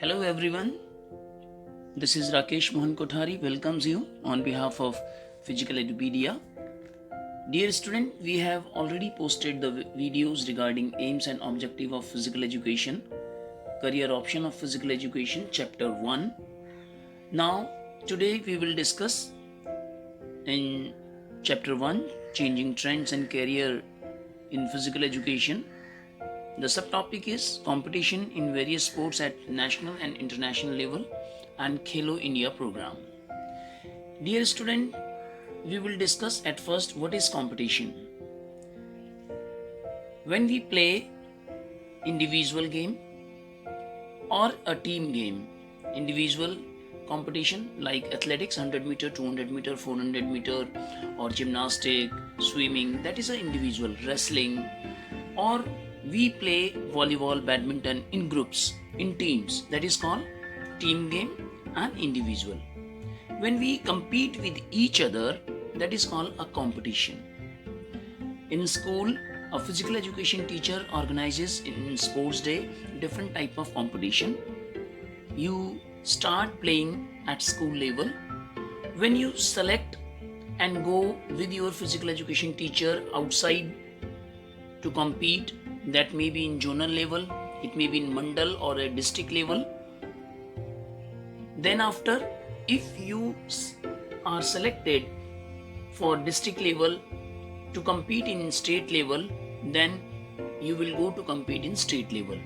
Hello everyone, this is Rakesh Mohan Kothari welcomes you on behalf of Physical Edupedia. Dear student, we have already posted the videos regarding aims and objective of physical education, career option of physical education, chapter 1. Now, today we will discuss in chapter 1 changing trends and career in physical education. The subtopic is competition in various sports at national and international level and Khelo India program. Dear student, we will discuss at first what is competition. When we play individual game or a team game, individual competition like athletics 100 meter, 200 meter, 400 meter or gymnastic, swimming, that is an individual, wrestling, or we play volleyball, badminton in groups, in teams, that is called team game and individual. When we compete with each other, that is called a competition. In school, a physical education teacher organizes in sports day different type of competition. You start playing at school level. When you select and go with your physical education teacher outside to compete, that may be in zonal level, it may be in mandal or a district level. Then after, if you are selected for district level to compete in state level, then you will go to compete in state level.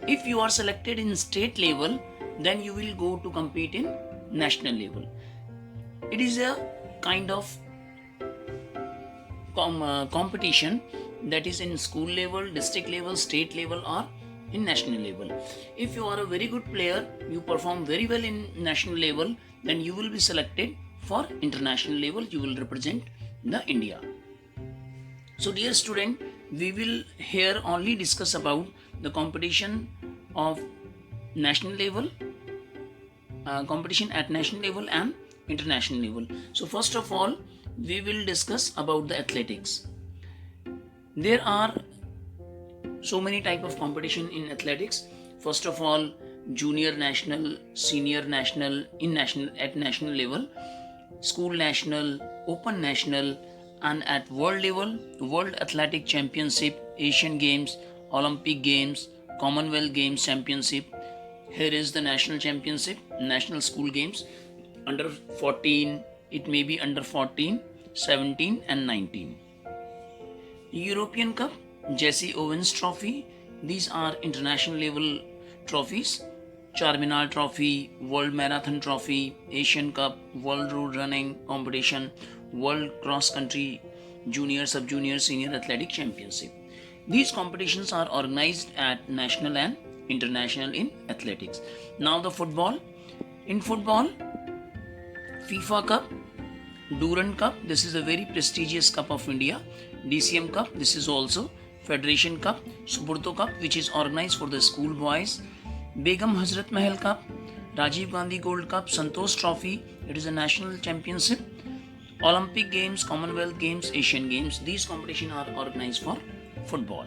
If you are selected in state level, then you will go to compete in national level. It is a kind of competition that is in school level, district level, state level, or in national level. If you are a very good player, you perform very well in national level, then you will be selected for international level. You will represent the India. So dear student, we will here only discuss about the competition of national level, competition at national level and international level. So first of all, we will discuss about the athletics. There are so many type of competition in athletics. First of all, junior national, senior national, in national, at national level, school national, open national, and at world level, world athletic championship, Asian games, Olympic games, Commonwealth games championship. Here is the national championship, national school games, under 14, it may be under 14, 17 and 19. European Cup, Jesse Owens Trophy, these are international level trophies. Charminar Trophy, World Marathon Trophy, Asian Cup, World Road Running Competition, World Cross Country Junior, Sub-Junior, Senior Athletic Championship. These competitions are organized at national and international in athletics. Now the football. In football, FIFA Cup, Durand Cup, this is a very prestigious cup of India. DCM Cup, this is also Federation Cup. Suburto Cup, which is organized for the school boys. Begum Hazrat Mahal Cup, Rajiv Gandhi Gold Cup, Santosh Trophy, it is a national championship. Olympic Games, Commonwealth Games, Asian Games, these competitions are organized for football.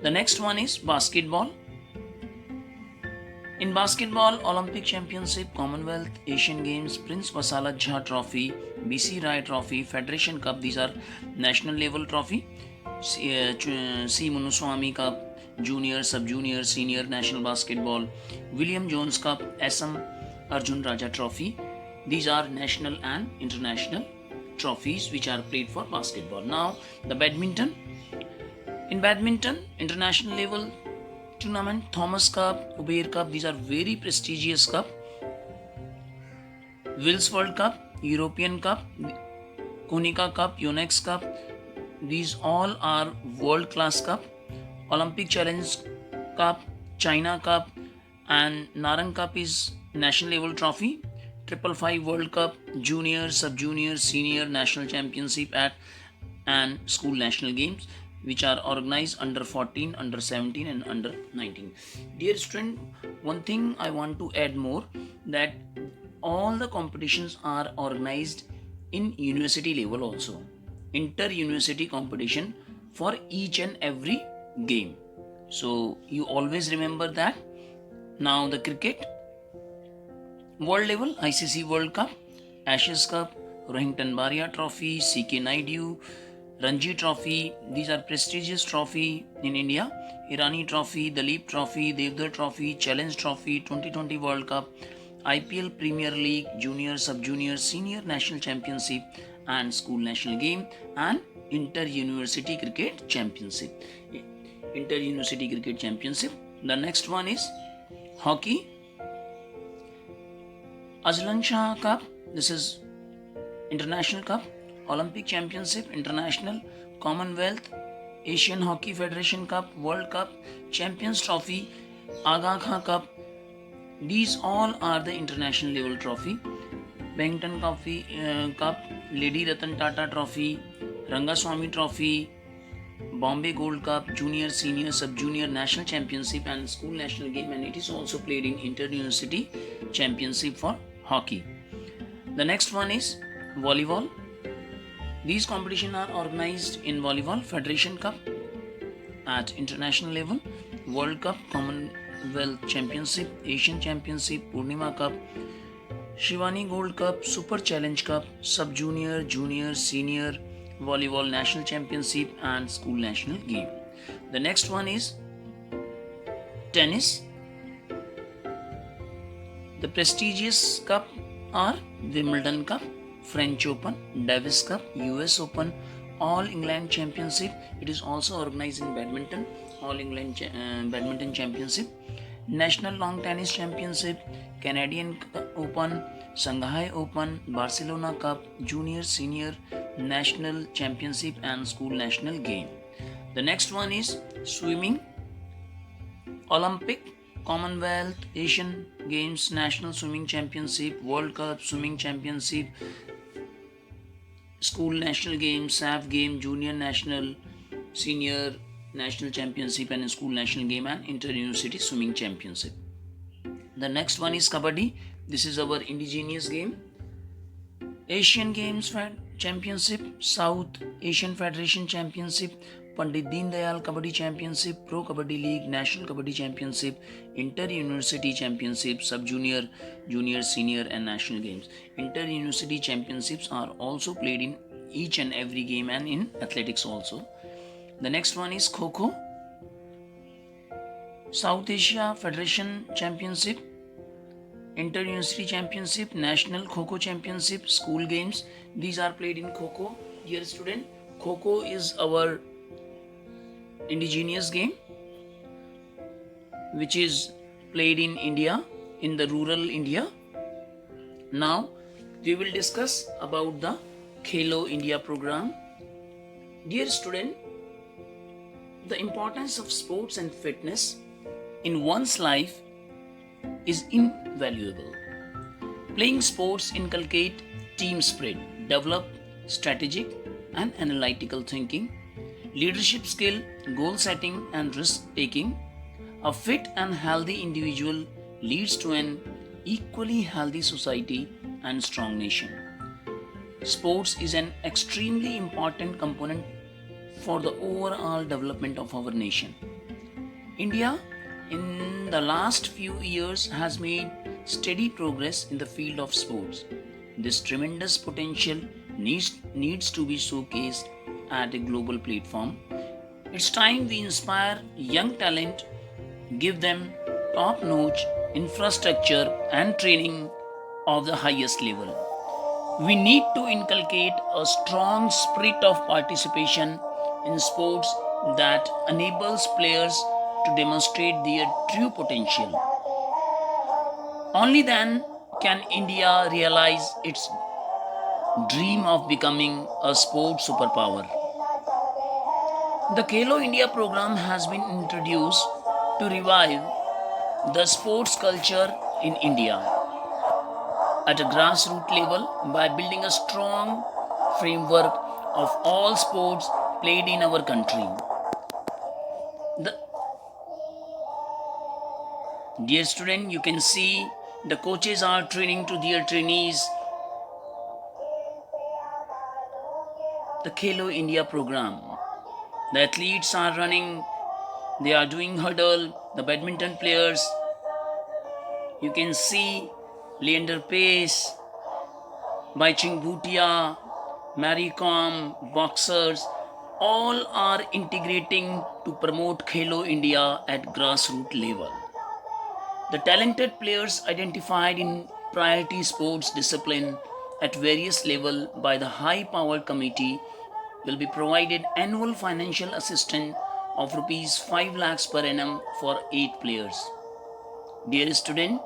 The next one is basketball. In basketball, Olympic Championship, Commonwealth, Asian Games, Prince Vasala Jha Trophy, BC Rai Trophy, Federation Cup, these are national level trophy. C. Munuswamy Cup, Junior, Sub-Junior, Senior National Basketball, William Jones Cup, SM Arjun Raja Trophy. These are national and international trophies which are played for basketball. Now, the badminton. In badminton, international level tournament, Thomas Cup, Uber Cup, these are very prestigious cup. Wills World Cup, European Cup, Konica Cup, Yonex Cup, these all are world class cup. Olympic Challenge Cup, China Cup, and Narang Cup is national level trophy. 555 World Cup, Junior, Sub-Junior, Senior National Championship at and School National Games, which are organized under 14, under 17 and under 19. Dear student, one thing I want to add more, that all the competitions are organized in university level also. Inter-university competition for each and every game. So you always remember that Now the cricket, world level, ICC World Cup, Ashes Cup, Rohinton Baria Trophy, CK Naidu, Ranji Trophy. These are prestigious trophy in India. Irani Trophy, Dalip Trophy, Devdar Trophy, Challenge Trophy, 2020 World Cup, IPL Premier League, Junior, Sub-Junior, Senior National Championship and School National Game, and Inter-University Cricket Championship. Inter-University Cricket Championship. The next one is hockey, Azlan Shah Cup. This is International Cup, Olympic Championship, International, Commonwealth, Asian Hockey Federation Cup, World Cup, Champions Trophy, Aga Khan Cup. These all are the international level trophy. Bennington Cup, Lady Ratan Tata Trophy, Rangaswamy Trophy, Bombay Gold Cup, Junior, Senior, Sub-Junior National Championship and School National Game, and it is also played in Inter-University Championship for hockey. The next one is volleyball. These competitions are organized in Volleyball Federation Cup at international level, World Cup, Commonwealth Championship, Asian Championship, Purnima Cup, Shivani Gold Cup, Super Challenge Cup, Sub-Junior, Junior, Senior, Volleyball National Championship and School National Game. The next one is tennis. The prestigious cup are Wimbledon Cup, French Open, Davis Cup, US Open, All England Championship. It is also organized in badminton, All England Badminton Championship, National Long Tennis Championship, Canadian Open, Shanghai Open, Barcelona Cup, Junior, Senior, National Championship and School National Game. The next one is swimming, Olympic, Commonwealth, Asian Games, National Swimming Championship, World Cup Swimming Championship, School National Game, SAF Game, Junior National, Senior National Championship and School National Game, and Inter-University Swimming Championship. The next one is Kabaddi. This is our indigenous game. Asian Games Championship, South Asian Federation Championship, Pandit Deen Dayal Kabaddi Championship, Pro Kabaddi League, National Kabaddi Championship, Inter-University Championship, Sub-Junior, Junior, Senior and National Games. Inter-University Championships are also played in each and every game and in athletics also. The next one is Kho-Kho, South Asia Federation Championship, Inter-University Championship, National Kho-Kho Championship, School Games. These are played in Kho-Kho. Dear student, Kho-Kho is our indigenous game which is played in India, in the rural India. Now we will discuss about the Khelo India program. Dear student, the importance of sports and fitness in one's life is invaluable. Playing sports inculcate team spirit, develop strategic and analytical thinking, leadership skill, goal setting and risk taking. A fit and healthy individual leads to an equally healthy society and strong nation. Sports is an extremely important component for the overall development of our nation. India in the last few years has made steady progress in the field of sports. This tremendous potential needs to be showcased at a global platform. It's time we inspire young talent, give them top-notch infrastructure and training of the highest level. We need to inculcate a strong spirit of participation in sports that enables players to demonstrate their true potential. Only then can India realize its dream of becoming a sports superpower. The Khelo India program has been introduced to revive the sports culture in India at a grassroots level by building a strong framework of all sports played in our country. The Dear student, you can see the coaches are training to their trainees the Khelo India program. The athletes are running, they are doing hurdle, the badminton players, You can see Leander Pace, Baiching Bhutia, Mary Kom, boxers, all are integrating to promote Khelo India at grassroots level. The talented players identified in priority sports discipline at various level by the high powered committee will be provided annual financial assistance of rupees 5 lakhs per annum for 8 players. Dear student,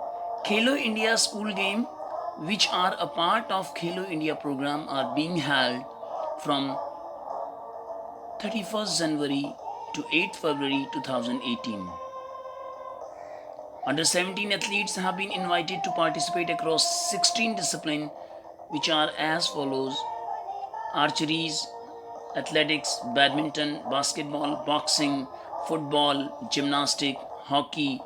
Khelo India school game which are a part of Khelo India program are being held from 31st January to 8th February 2018. Under 17 athletes have been invited to participate across 16 disciplines which are as follows: archery, athletics, badminton, basketball, boxing, football, gymnastics, hockey,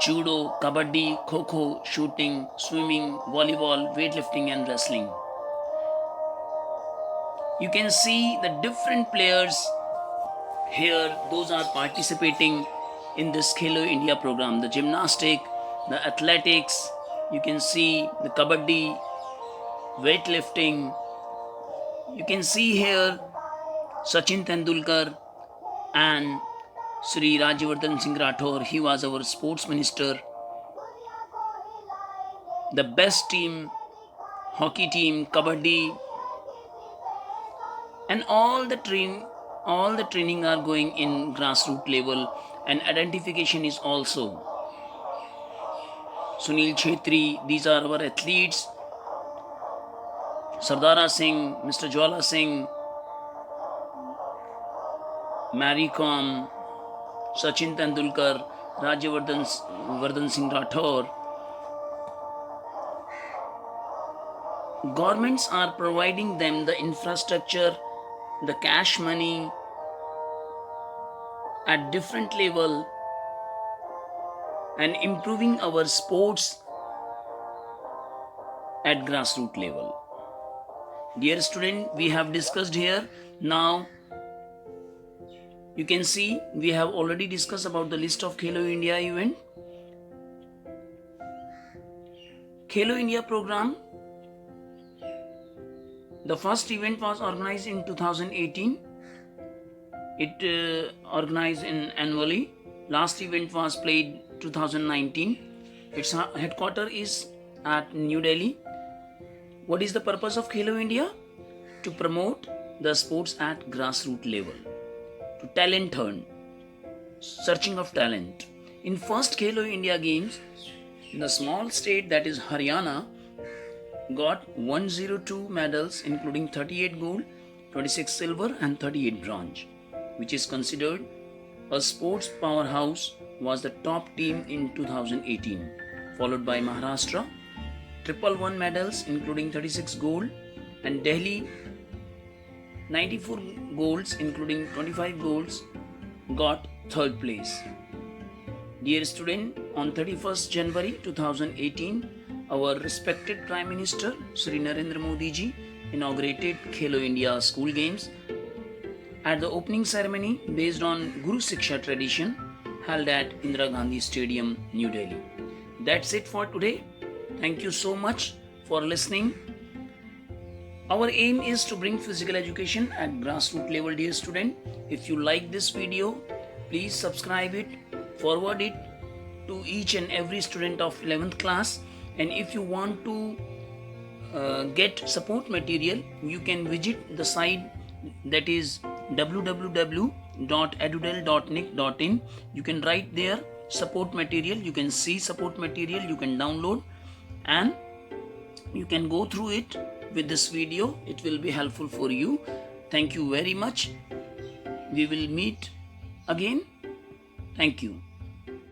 judo, kabaddi, kho-kho, shooting, swimming, volleyball, weightlifting and wrestling. You can see the different players here, those are participating in this Khelo India program. The gymnastic, the athletics, you can see the kabaddi, weightlifting. You can see here Sachin Tendulkar and Sri Rajyavardhan Singh Rathore. He was our sports minister. The best team, hockey team, kabaddi, and all the training are going in grassroots level, and identification is also. Sunil Chhetri, these are our athletes. Sardara Singh, Mr. Jwala Singh, Mary Kom, Sachin Tendulkar, Rajyavardhan Singh Rathore. Governments are providing them the infrastructure, the cash money at different level and improving our sports at grassroots level. Dear student, we have discussed here. Now you can see we have already discussed about the list of Khelo India event. Khelo India program. The first event was organized in 2018. It organized in annually. Last event was played 2019. Its headquarters is at New Delhi. What is the purpose of Khelo India? To promote the sports at grassroots level, to talent hunt, searching of talent. In first Khelo India games, the small state that is Haryana got 102 medals including 38 gold, 26 silver and 38 bronze, which is considered a sports powerhouse, was the top team in 2018, followed by Maharashtra, 111 medals including 36 gold, and Delhi 94 golds including 25 golds got third place. Dear student, on 31st January 2018, our respected Prime Minister Sri Narendra Modi ji inaugurated Khelo India School Games. At the opening ceremony based on Guru Siksha tradition held at Indira Gandhi Stadium, New Delhi. That's it for today. Thank you so much for listening. Our aim is to bring physical education at grassroots level, dear student. If you like this video, please subscribe it, forward it to each and every student of 11th class. And if you want to get support material, you can visit the site that is www.edudel.nic.in. You can write there support material, you can see support material, you can download and you can go through it with this video. It will be helpful for you. Thank you very much. We will meet again. Thank you.